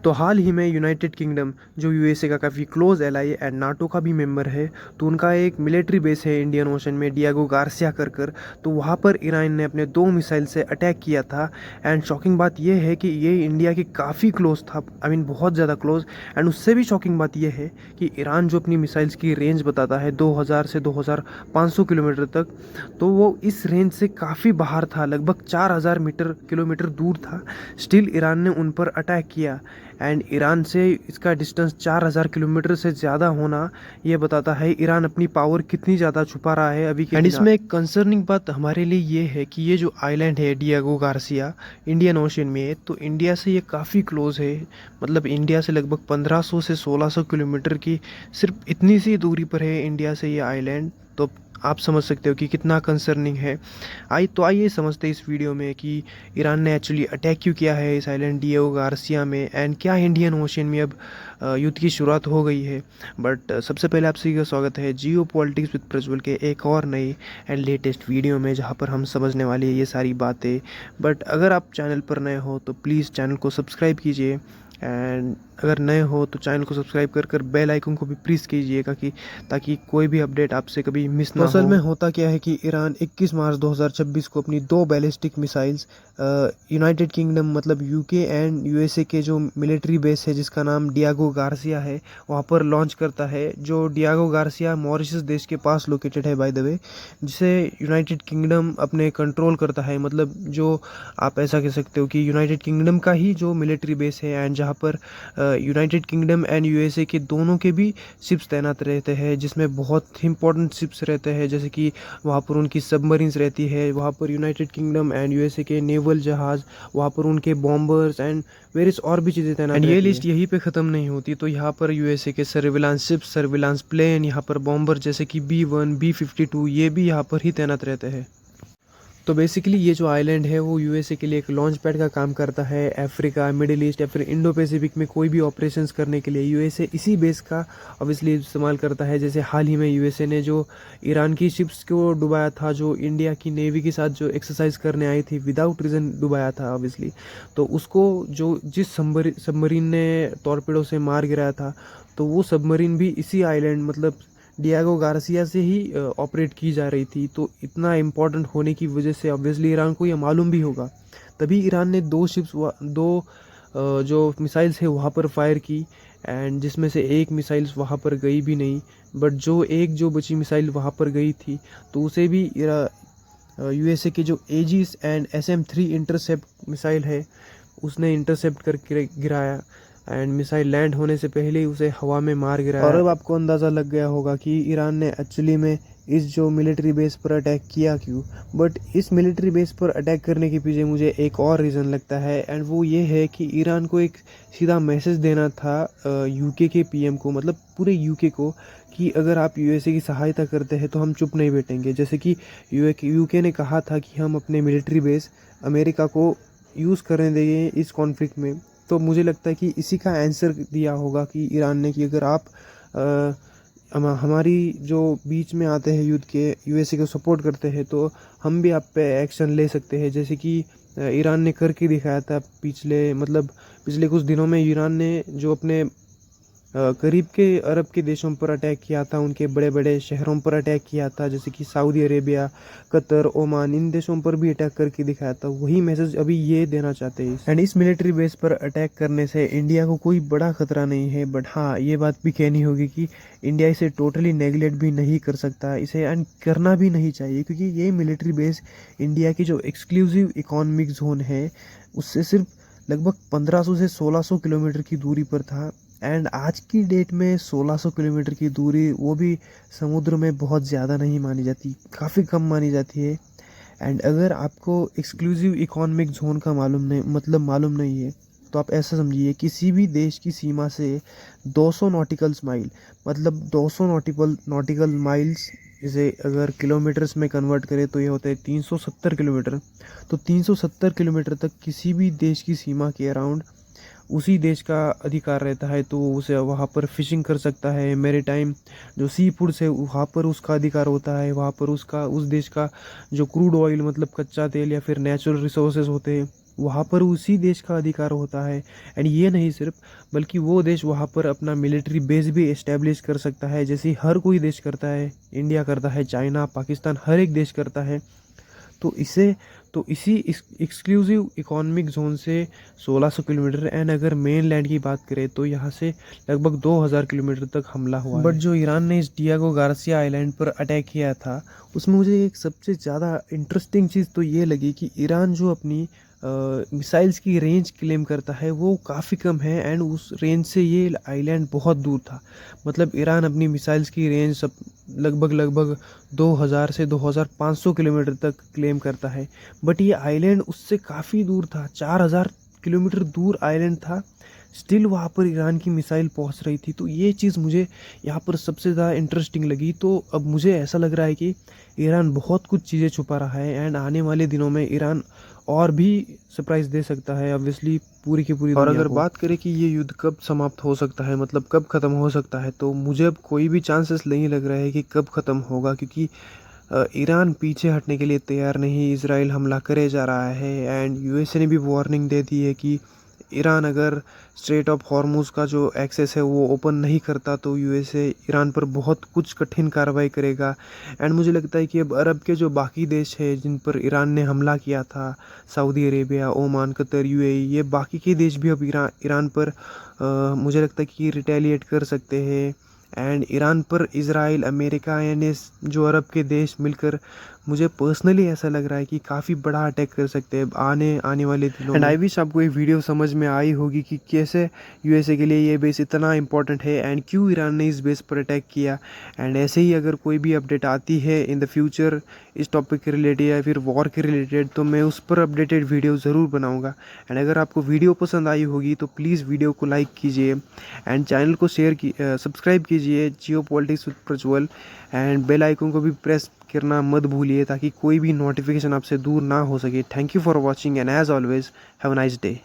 तो हाल ही में United kingdom जो यूएसए का काफ़ी क्लोज एलाई एंड नाटो का भी मेंबर है, तो उनका एक मिलिट्री बेस है इंडियन ओशन में, डियागो गार्सिया कर तो वहाँ पर ईरान ने अपने 2 मिसाइल से अटैक किया था। एंड शॉकिंग बात यह है कि ये इंडिया के काफ़ी क्लोज था, आई मीन बहुत ज़्यादा क्लोज। एंड उससे भी शॉकिंग बात यह है कि ईरान जो अपनी मिसाइल्स की रेंज बताता है 2000 से 2500 किलोमीटर तक, तो वो इस रेंज से काफ़ी बाहर था, लगभग 4000 किलोमीटर दूर था। स्टिल ईरान ने उन पर अटैक किया। एंड ईरान से इसका डिस्टेंस 4000 किलोमीटर से ज़्यादा होना ये बताता है ईरान अपनी पावर कितनी ज़्यादा छुपा रहा है अभी के। एंड इसमें एक कंसर्निंग बात हमारे लिए ये है कि ये जो आइलैंड है डियागो गार्सिया इंडियन ओशन में है, तो इंडिया से ये काफ़ी क्लोज है। मतलब इंडिया से लगभग 1500 से 1600 किलोमीटर की सिर्फ इतनी सी दूरी पर है इंडिया से ये आइलैंड। तो आप समझ सकते हो कि कितना कंसर्निंग है। आइए समझते हैं इस वीडियो में कि ईरान ने एक्चुअली अटैक क्यों किया है इस आइलैंड डियागो गार्सिया में, एंड क्या इंडियन ओशन में अब युद्ध की शुरुआत हो गई है। बट सबसे पहले आप सभी का स्वागत है जियो पॉलिटिक्स विद प्रज्वल के एक और नई एंड लेटेस्ट वीडियो में, जहाँ पर हम समझने वाले हैं ये सारी बातें। बट अगर आप चैनल पर नए हो तो प्लीज़ चैनल को सब्सक्राइब कीजिए, एंड अगर नए हो तो चैनल को सब्सक्राइब कर बेल आइकन को भी प्रेस कीजिएगा कि ताकि कोई भी अपडेट आपसे कभी मिस ना हो। असल में होता क्या है कि ईरान 21 मार्च 2026 को अपनी 2 बैलिस्टिक मिसाइल्स यूनाइटेड किंगडम मतलब यूके एंड यूएसए के जो मिलिट्री बेस है जिसका नाम डियागो गार्सिया है, वहाँ पर लॉन्च करता है। जो डियागो गार्सिया मॉरिशस देश के पास लोकेटेड है बाय द वे, जिसे यूनाइटेड किंगडम अपने कंट्रोल करता है। मतलब जो आप ऐसा कह सकते हो कि यूनाइटेड किंगडम का ही जो मिलिट्री बेस है, एंड जहाँ पर यूनाइटेड किंगडम एंड यूएसए के दोनों के भी शिप्स तैनात रहते हैं, जिसमें बहुत इंपॉर्टेंट शिप्स रहते हैं, जैसे कि वहाँ पर उनकी सबमरीन्स रहती है, वहाँ पर यूनाइटेड किंगडम एंड यूएसए के नेवल जहाज़, वहाँ पर उनके बॉम्बर्स एंड वेरियस और भी चीज़ें तैनात रहती है। ये लिस्ट यहीं पे ख़त्म नहीं होती, तो यहाँ पर यूएसए के सर्विलांस शिप्स, सर्विलांस प्लेन, यहाँ पर बॉम्बर जैसे कि B-1 B-52 ये भी यहाँ पर ही तैनात रहते हैं। तो बेसिकली ये जो आइलैंड है वो यूएसए के लिए एक लॉन्च पैड का काम करता है। अफ्रीका, मिडिल ईस्ट या फिर इंडो पैसिफिक में कोई भी ऑपरेशंस करने के लिए यूएसए इसी बेस का ऑब्वियसली इस्तेमाल करता है। जैसे हाल ही में यूएसए ने जो ईरान की शिप्स को डुबाया था, जो इंडिया की नेवी के साथ जो एक्सरसाइज करने आई थी, विदाउट रीज़न डुबाया था ऑब्वियसली, तो उसको जो जिस सबमरीन ने टॉर्पेडो से मार गिराया था, तो वो सबमरीन भी इसी आइलैंड मतलब डियागो गार्सिया से ही ऑपरेट की जा रही थी। तो इतना इम्पोर्टेंट होने की वजह से ऑब्वियसली ईरान को ये मालूम भी होगा, तभी ईरान ने 2 जो मिसाइल्स है वहाँ पर फायर की, एंड जिसमें से एक मिसाइल्स वहाँ पर गई भी नहीं। बट जो बची मिसाइल वहाँ पर गई थी, तो उसे भी यूएसए के जो edges and SM-3 intercept missile है उसने इंटरसेप्ट करके गिराया, एंड मिसाइल लैंड होने से पहले ही उसे हवा में मार गिराया। और अब आपको अंदाज़ा लग गया होगा कि ईरान ने एक्चुअली में इस जो मिलिट्री बेस पर अटैक किया क्यों। बट इस मिलिट्री बेस पर अटैक करने के पीछे मुझे एक और रीज़न लगता है, एंड वो ये है कि ईरान को एक सीधा मैसेज देना था यूके के PM को, मतलब पूरे यूके को, कि अगर आप यूएसए की सहायता करते हैं तो हम चुप नहीं बैठेंगे। जैसे कि यूके ने कहा था कि हम अपने मिलिट्री बेस अमेरिका को यूज़ करने देंगे इस कॉन्फ्लिक्ट में। तो मुझे लगता है कि इसी का आंसर दिया होगा कि ईरान ने, कि अगर आप हमारी जो बीच में आते हैं युद्ध के, यूएसए को सपोर्ट करते हैं, तो हम भी आप पे एक्शन ले सकते हैं। जैसे कि ईरान ने करके दिखाया था पिछले कुछ दिनों में। ईरान ने जो अपने करीब के अरब के देशों पर अटैक किया था, उनके बड़े बड़े शहरों पर अटैक किया था, जैसे कि सऊदी अरेबिया, कतर, ओमान, इन देशों पर भी अटैक करके दिखाया था। वही मैसेज अभी ये देना चाहते हैं। एंड इस मिलिट्री बेस पर अटैक करने से इंडिया को कोई बड़ा खतरा नहीं है, बट हाँ ये बात भी कहनी होगी कि इंडिया इसे टोटली नेगलेक्ट भी नहीं कर सकता, इसे एंड करना भी नहीं चाहिए, क्योंकि ये मिलिट्री बेस इंडिया की जो एक्सक्लूसिव इकोनॉमिक जोन है उससे सिर्फ लगभग 1500 से 1600 किलोमीटर की दूरी पर था। एंड आज की डेट में 1600 किलोमीटर की दूरी वो भी समुद्र में बहुत ज़्यादा नहीं मानी जाती, काफ़ी कम मानी जाती है। एंड अगर आपको एक्सक्लूसिव इकोनॉमिक जोन का मालूम नहीं है, तो आप ऐसा समझिए किसी भी देश की सीमा से 200 नॉटिकल्स माइल, मतलब 200 नॉटिकल माइल्स, इसे अगर किलोमीटर्स में कन्वर्ट करें तो ये होता है 370 किलोमीटर। तो 370 किलोमीटर तक किसी भी देश की सीमा के अराउंड उसी देश का अधिकार रहता है, तो उसे वहाँ पर फिशिंग कर सकता है। मैरीटाइम जो सी फूड्स है वहाँ पर उसका अधिकार होता है। वहाँ पर उस देश का जो क्रूड ऑयल मतलब कच्चा तेल या फिर नेचुरल रिसोर्सेज होते हैं वहाँ पर उसी देश का अधिकार होता है। एंड ये नहीं सिर्फ, बल्कि वो देश वहाँ पर अपना मिलिट्री बेस भी इस्टेब्लिश कर सकता है, जैसे हर कोई देश करता है। इंडिया करता है, चाइना, पाकिस्तान, हर एक देश करता है। तो इसी एक्सक्लूसिव इकोनॉमिक जोन से 1600 किलोमीटर, एंड अगर मेन लैंड की बात करें तो यहाँ से लगभग 2000 किलोमीटर तक हमला हुआ। बट जो ईरान ने इस डियागो गार्सिया आइलैंड पर अटैक किया था, उसमें मुझे एक सबसे ज़्यादा इंटरेस्टिंग चीज़ तो ये लगी कि ईरान जो अपनी मिसाइल्स की रेंज क्लेम करता है वो काफ़ी कम है, एंड उस रेंज से ये आइलैंड बहुत दूर था। मतलब ईरान अपनी मिसाइल्स की रेंज सब लगभग 2000 से 2500 किलोमीटर तक क्लेम करता है, बट ये आइलैंड उससे काफ़ी दूर था, 4000 किलोमीटर दूर आइलैंड था। स्टिल वहाँ पर ईरान की मिसाइल पहुँच रही थी। तो ये चीज़ मुझे यहाँ पर सबसे ज़्यादा इंटरेस्टिंग लगी। तो अब मुझे ऐसा लग रहा है कि ईरान बहुत कुछ चीज़ें छुपा रहा है, एंड आने वाले दिनों में ईरान और भी सरप्राइज़ दे सकता है ऑब्वियसली पूरी की पूरी दुनिया को। और अगर बात करें कि ये युद्ध कब समाप्त हो सकता है, मतलब कब ख़त्म हो सकता है, तो मुझे अब कोई भी चांसेस नहीं लग रहा है कि कब ख़त्म होगा, क्योंकि ईरान पीछे हटने के लिए तैयार नहीं, इजराइल हमला करे जा रहा है। एंड यूएसए ने भी वार्निंग दे दी है कि ईरान अगर स्ट्रेट ऑफ हॉर्मुज़ का जो एक्सेस है वो ओपन नहीं करता तो यूएसए ईरान पर बहुत कुछ कठिन कार्रवाई करेगा। एंड मुझे लगता है कि अब अरब के जो बाकी देश है जिन पर ईरान ने हमला किया था, Saudi Arabia, Oman, Qatar, UAE, ये बाकी के देश भी अब ईरान पर मुझे लगता है कि रिटेलिएट कर सकते हैं। एंड ईरान पर इज़राइल, अमेरिका, यानी जो अरब के देश मिलकर, मुझे पर्सनली ऐसा लग रहा है कि काफ़ी बड़ा अटैक कर सकते हैं आने वाले दिनों में। एंड आई विश आपको ये वीडियो समझ में आई होगी कि कैसे यूएसए के लिए ये बेस इतना इंपॉर्टेंट है एंड क्यों ईरान ने इस बेस पर अटैक किया। एंड ऐसे ही अगर कोई भी अपडेट आती है इन द फ्यूचर इस टॉपिक के रिलेटेड या फिर वॉर के रिलेटेड, तो मैं उस पर अपडेटेड वीडियो ज़रूर बनाऊँगा। एंड अगर आपको वीडियो पसंद आई होगी तो प्लीज़ वीडियो को लाइक कीजिए एंड चैनल को सब्सक्राइब कीजिए geopolitics with Prajwal, and bell icon को भी प्रेस करना मत भूलिए ताकि कोई भी नोटिफिकेशन आपसे दूर ना हो सके। Thank you for watching and as always have a nice day.